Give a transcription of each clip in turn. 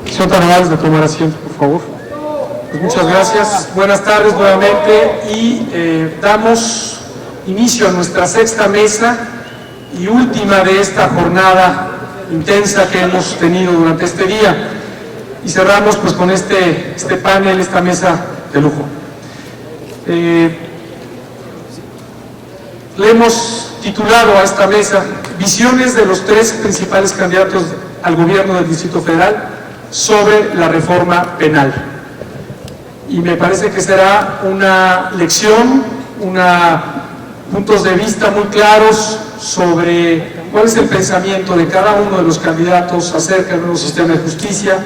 Señor Tanabal, de tomar asiento, por favor. Pues muchas gracias. Buenas tardes nuevamente y damos inicio a nuestra sexta mesa y última de esta jornada intensa que hemos tenido durante este día. Y cerramos pues con este panel, esta mesa de lujo. Le hemos titulado a esta mesa Visiones de los tres principales candidatos al gobierno del Distrito Federal sobre la reforma penal. Y me parece que será una lección, puntos de vista muy claros sobre cuál es el pensamiento de cada uno de los candidatos acerca del nuevo sistema de justicia,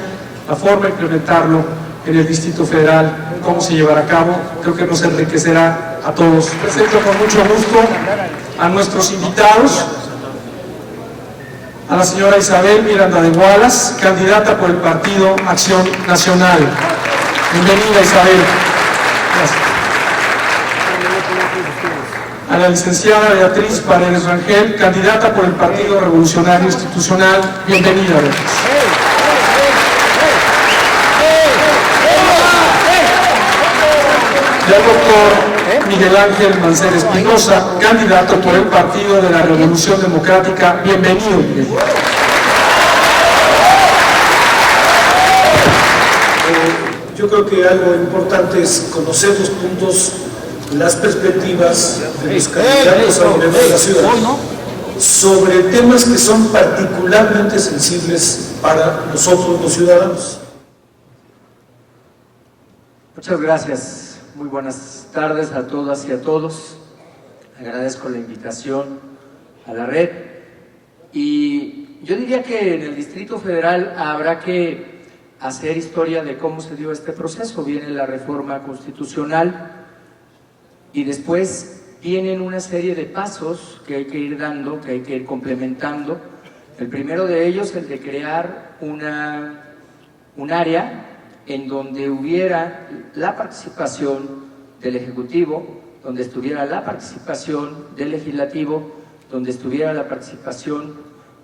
la forma de implementarlo en el Distrito Federal, cómo se llevará a cabo. Creo que nos enriquecerá a todos. Presento con mucho gusto a nuestros invitados, a la señora Isabel Miranda de Wallace, candidata por el Partido Acción Nacional. Bienvenida, Isabel. Gracias. A la licenciada Beatriz Paredes Rangel, candidata por el Partido Revolucionario Institucional. Bienvenida, Beatriz. Y al doctor Miguel Ángel Mancera Espinosa, candidato por el Partido de la Revolución Democrática. Bienvenido, Miguel. Yo creo que algo importante es conocer los puntos, las perspectivas de los candidatos a gobierno de la ciudad sobre temas que son particularmente sensibles para nosotros los ciudadanos. Muchas gracias. Muy buenas tardes a todas y a todos. Agradezco la invitación a la red. Y yo diría que en el Distrito Federal habrá que hacer historia de cómo se dio este proceso. Viene la reforma constitucional y después vienen una serie de pasos que hay que ir dando, que hay que ir complementando. El primero de ellos, el de crear un área en donde hubiera la participación del Ejecutivo, donde estuviera la participación del Legislativo, donde estuviera la participación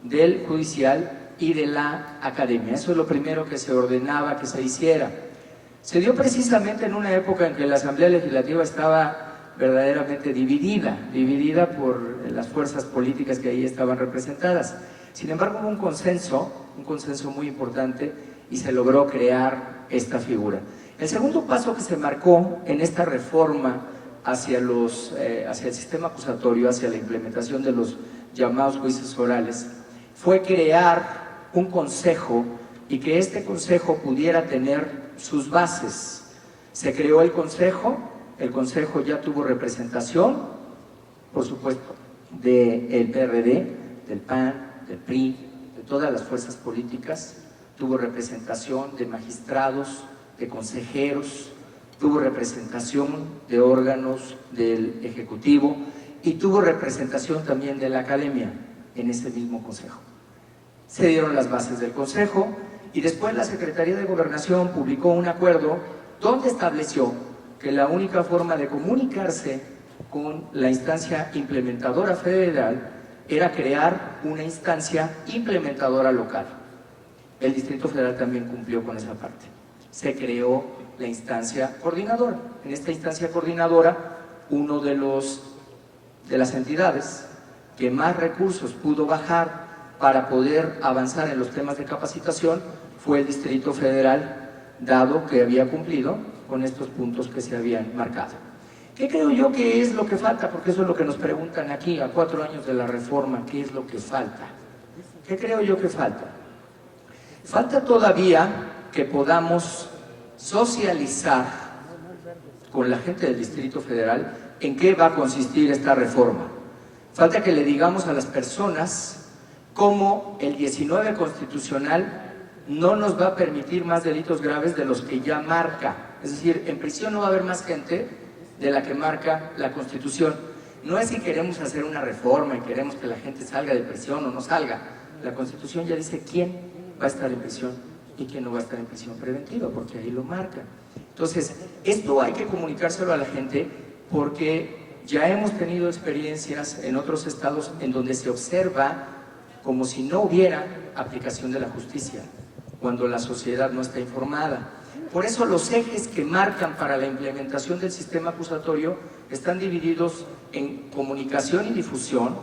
del Judicial y de la Academia. Eso es lo primero que se ordenaba que se hiciera. Se dio precisamente en una época en que la Asamblea Legislativa estaba verdaderamente dividida por las fuerzas políticas que ahí estaban representadas. Sin embargo, hubo un consenso muy importante y se logró crear esta figura. El segundo paso que se marcó en esta reforma hacia el sistema acusatorio, hacia la implementación de los llamados juicios orales, fue crear un consejo y que este consejo pudiera tener sus bases. Se creó el consejo ya tuvo representación, por supuesto, del PRD, del PAN, del PRI, de todas las fuerzas políticas, tuvo representación de magistrados, de consejeros, tuvo representación de órganos del Ejecutivo y tuvo representación también de la Academia en ese mismo consejo. Se dieron las bases del consejo y después la Secretaría de Gobernación publicó un acuerdo donde estableció que la única forma de comunicarse con la instancia implementadora federal era crear una instancia implementadora local. El Distrito Federal también cumplió con esa parte. Se creó la instancia coordinadora. En esta instancia coordinadora, uno de las entidades que más recursos pudo bajar para poder avanzar en los temas de capacitación fue el Distrito Federal, dado que había cumplido con estos puntos que se habían marcado. ¿Qué creo yo que es lo que falta? Porque eso es lo que nos preguntan aquí, a 4 años de la reforma, ¿qué es lo que falta? ¿Qué creo yo que falta? Falta todavía que podamos socializar con la gente del Distrito Federal en qué va a consistir esta reforma. Falta que le digamos a las personas cómo el 19 constitucional no nos va a permitir más delitos graves de los que ya marca. Es decir, en prisión no va a haber más gente de la que marca la Constitución. No es si queremos hacer una reforma y queremos que la gente salga de prisión o no salga. La Constitución ya dice quién va a estar en prisión y quién no va a estar en prisión preventiva, porque ahí lo marca. Entonces, esto hay que comunicárselo a la gente porque ya hemos tenido experiencias en otros estados en donde se observa como si no hubiera aplicación de la justicia, cuando la sociedad no está informada. Por eso los ejes que marcan para la implementación del sistema acusatorio están divididos en comunicación y difusión,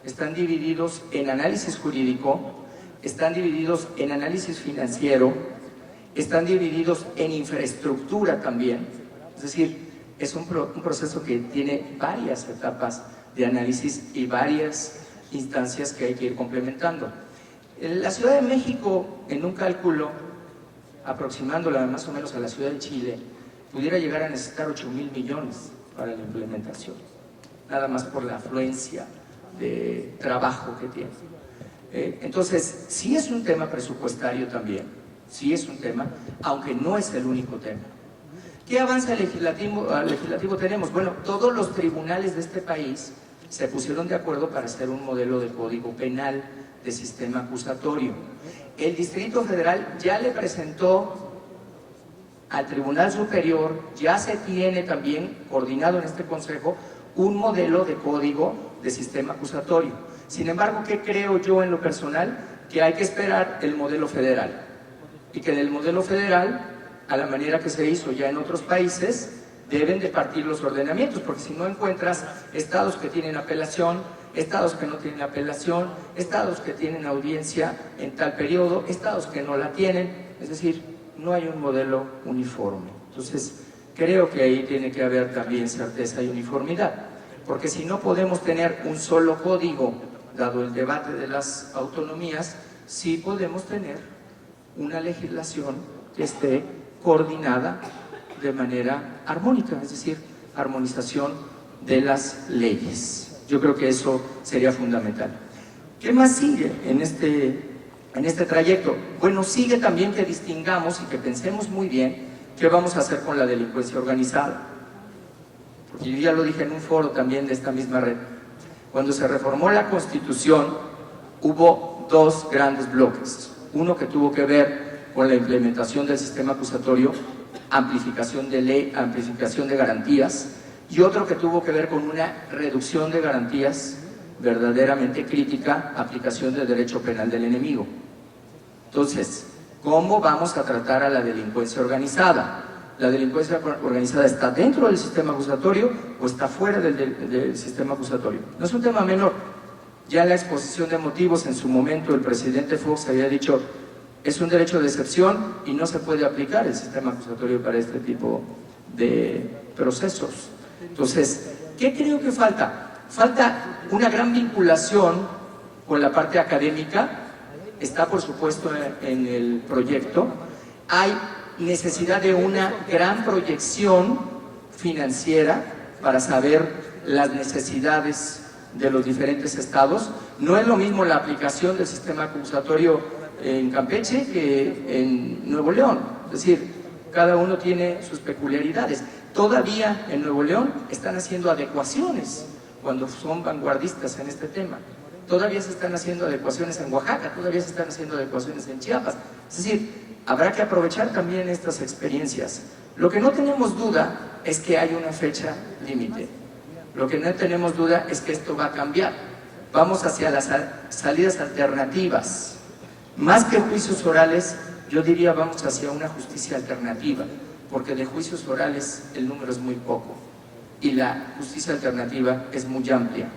están divididos en análisis jurídico, están divididos en análisis financiero, están divididos en infraestructura también. Es decir, es un proceso que tiene varias etapas de análisis y varias instancias que hay que ir complementando. La Ciudad de México, en un cálculo aproximándola más o menos a la Ciudad de Chile, pudiera llegar a necesitar 8,000 millones para la implementación, nada más por la afluencia de trabajo que tiene. Entonces, sí es un tema presupuestario también, sí es un tema, aunque no es el único tema. ¿Qué avance legislativo tenemos? Bueno, todos los tribunales de este país se pusieron de acuerdo para hacer un modelo de código penal de sistema acusatorio. El Distrito Federal ya le presentó al Tribunal Superior, ya se tiene también coordinado en este Consejo un modelo de código de sistema acusatorio. Sin embargo, ¿qué creo yo en lo personal? Que hay que esperar el modelo federal y que del modelo federal, a la manera que se hizo ya en otros países, deben de partir los ordenamientos, porque si no encuentras estados que tienen apelación, estados que no tienen apelación, estados que tienen audiencia en tal periodo, estados que no la tienen, es decir, no hay un modelo uniforme. Entonces, creo que ahí tiene que haber también certeza y uniformidad, porque si no podemos tener un solo código, dado el debate de las autonomías, sí podemos tener una legislación que esté coordinada de manera armónica, es decir, armonización de las leyes. Yo creo que eso sería fundamental. ¿Qué más sigue en este trayecto? Bueno, sigue también que distingamos y que pensemos muy bien qué vamos a hacer con la delincuencia organizada. Porque yo ya lo dije en un foro también de esta misma red. Cuando se reformó la Constitución, hubo dos grandes bloques. Uno que tuvo que ver con la implementación del sistema acusatorio, amplificación de ley, amplificación de garantías, y otro que tuvo que ver con una reducción de garantías verdaderamente crítica, aplicación del derecho penal del enemigo. Entonces, ¿cómo vamos a tratar a la delincuencia organizada? ¿La delincuencia organizada está dentro del sistema acusatorio o está fuera del sistema acusatorio? No es un tema menor. Ya en la exposición de motivos, en su momento, el presidente Fox había dicho: es un derecho de excepción y no se puede aplicar el sistema acusatorio para este tipo de procesos. Entonces, ¿qué creo que falta? Falta una gran vinculación con la parte académica. Está, por supuesto, en el proyecto. Hay necesidad de una gran proyección financiera para saber las necesidades de los diferentes estados. No es lo mismo la aplicación del sistema acusatorio en Campeche que en Nuevo León. Es decir, cada uno tiene sus peculiaridades. Todavía en Nuevo León están haciendo adecuaciones cuando son vanguardistas en este tema. Todavía se están haciendo adecuaciones en Oaxaca, todavía se están haciendo adecuaciones en Chiapas. Es decir, habrá que aprovechar también estas experiencias. Lo que no tenemos duda es que hay una fecha límite. Lo que no tenemos duda es que esto va a cambiar. Vamos hacia las salidas alternativas. Más que juicios orales, yo diría vamos hacia una justicia alternativa, porque de juicios orales el número es muy poco y la justicia alternativa es muy amplia.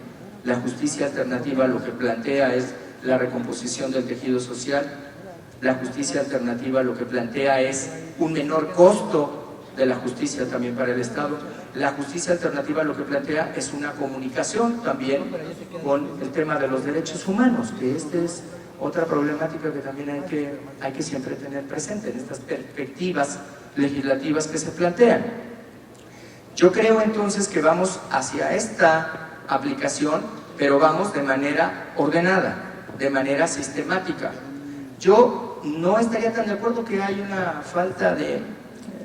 La justicia alternativa lo que plantea es la recomposición del tejido social. La justicia alternativa lo que plantea es un menor costo de la justicia también para el Estado. La justicia alternativa lo que plantea es una comunicación también con el tema de los derechos humanos, que es otra problemática que también hay que siempre tener presente en estas perspectivas legislativas que se plantean. Yo creo entonces que vamos hacia esta aplicación, pero vamos de manera ordenada, de manera sistemática. Yo no estaría tan de acuerdo que hay una falta de,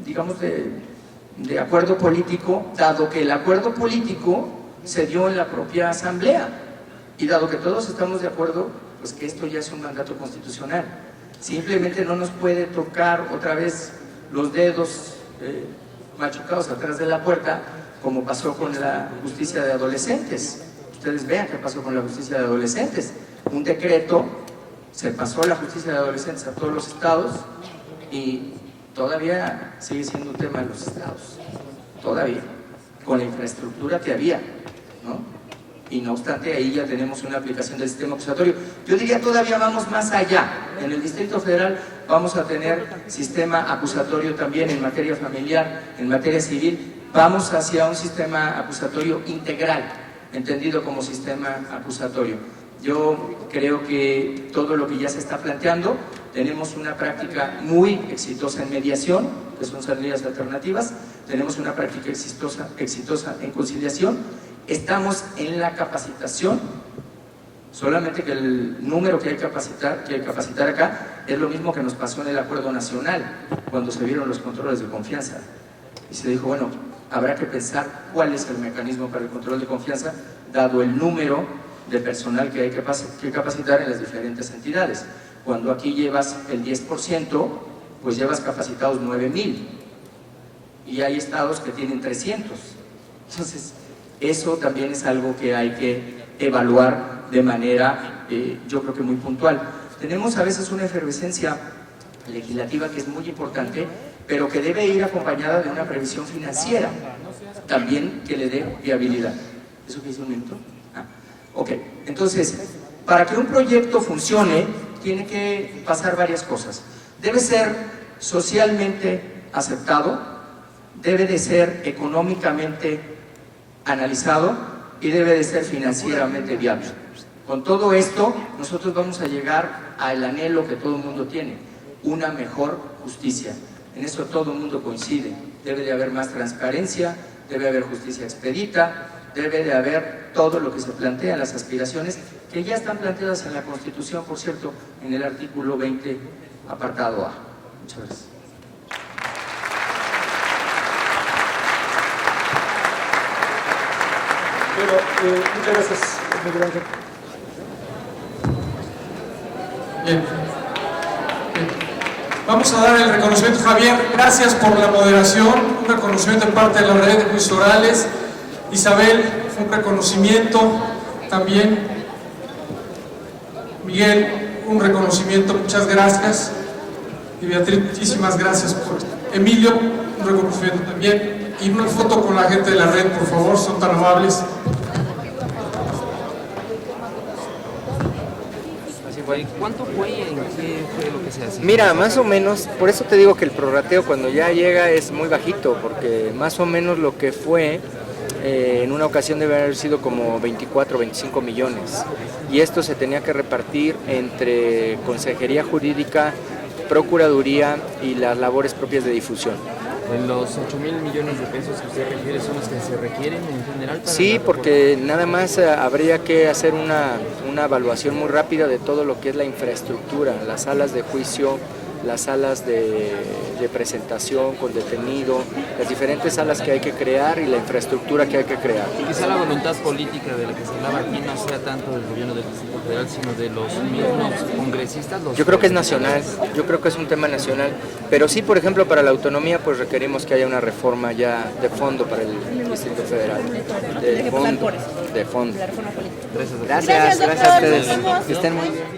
digamos, de acuerdo político, dado que el acuerdo político se dio en la propia asamblea y dado que todos estamos de acuerdo pues que esto ya es un mandato constitucional. Simplemente no nos puede tocar otra vez los dedos machucados atrás de la puerta, como pasó con la justicia de adolescentes. Ustedes vean qué pasó con la justicia de adolescentes. Un decreto, se pasó la justicia de adolescentes a todos los estados y todavía sigue siendo un tema en los estados. Todavía, con la infraestructura que había, ¿no? Y no obstante, ahí ya tenemos una aplicación del sistema acusatorio. Yo diría todavía vamos más allá. En el Distrito Federal vamos a tener sistema acusatorio también en materia familiar, en materia civil. Vamos hacia un sistema acusatorio integral, entendido como sistema acusatorio. Yo creo que todo lo que ya se está planteando, tenemos una práctica muy exitosa en mediación, que son salidas alternativas, tenemos una práctica exitosa en conciliación, estamos en la capacitación, solamente que el número que hay que capacitar acá es lo mismo que nos pasó en el Acuerdo Nacional, cuando se vieron los controles de confianza. Y se dijo, bueno, habrá que pensar cuál es el mecanismo para el control de confianza, dado el número de personal que hay que capacitar en las diferentes entidades. Cuando aquí llevas el 10%, pues llevas capacitados 9,000. Y hay estados que tienen 300. Entonces, eso también es algo que hay que evaluar de manera, yo creo que muy puntual. Tenemos a veces una efervescencia legislativa que es muy importante, pero que debe ir acompañada de una previsión financiera, también que le dé viabilidad. ¿Eso que hice un minuto? Ok, entonces, para que un proyecto funcione, tiene que pasar varias cosas. Debe ser socialmente aceptado, debe de ser económicamente analizado y debe de ser financieramente viable. Con todo esto, nosotros vamos a llegar al anhelo que todo el mundo tiene, una mejor justicia. En eso todo el mundo coincide. Debe de haber más transparencia, debe haber justicia expedita, debe de haber todo lo que se plantea, las aspiraciones que ya están planteadas en la Constitución, por cierto, en el artículo 20, apartado A. Muchas gracias. Bueno, muchas gracias, Miguel Ángel. Bien. Vamos a dar el reconocimiento, Javier, gracias por la moderación, un reconocimiento de parte de la red de juicios orales. Isabel, un reconocimiento también. Miguel, un reconocimiento, muchas gracias. Y Beatriz, muchísimas gracias por... Emilio, un reconocimiento también. Y una foto con la gente de la red, por favor, son tan amables. ¿Cuánto fue y en qué fue lo que se hace? Mira, más o menos, por eso te digo que el prorrateo cuando ya llega es muy bajito, porque más o menos lo que fue en una ocasión debe haber sido como 24 o 25 millones. Y esto se tenía que repartir entre Consejería Jurídica, Procuraduría y las labores propias de difusión. Los 8,000 millones de pesos que usted refiere son los que se requieren en general para... Sí, porque nada más habría que hacer una evaluación muy rápida de todo lo que es la infraestructura, las salas de juicio, las salas de presentación con detenido, las diferentes salas que hay que crear y la infraestructura que hay que crear. Quizá la voluntad política de la que se hablaba aquí no sea tanto del gobierno del Distrito Federal, sino de los mismos congresistas. Yo creo que es nacional, yo creo que es un tema nacional, pero sí, por ejemplo, para la autonomía, pues requerimos que haya una reforma ya de fondo para el Distrito Federal. De fondo. Gracias. Gracias a ustedes. Que estén muy bien.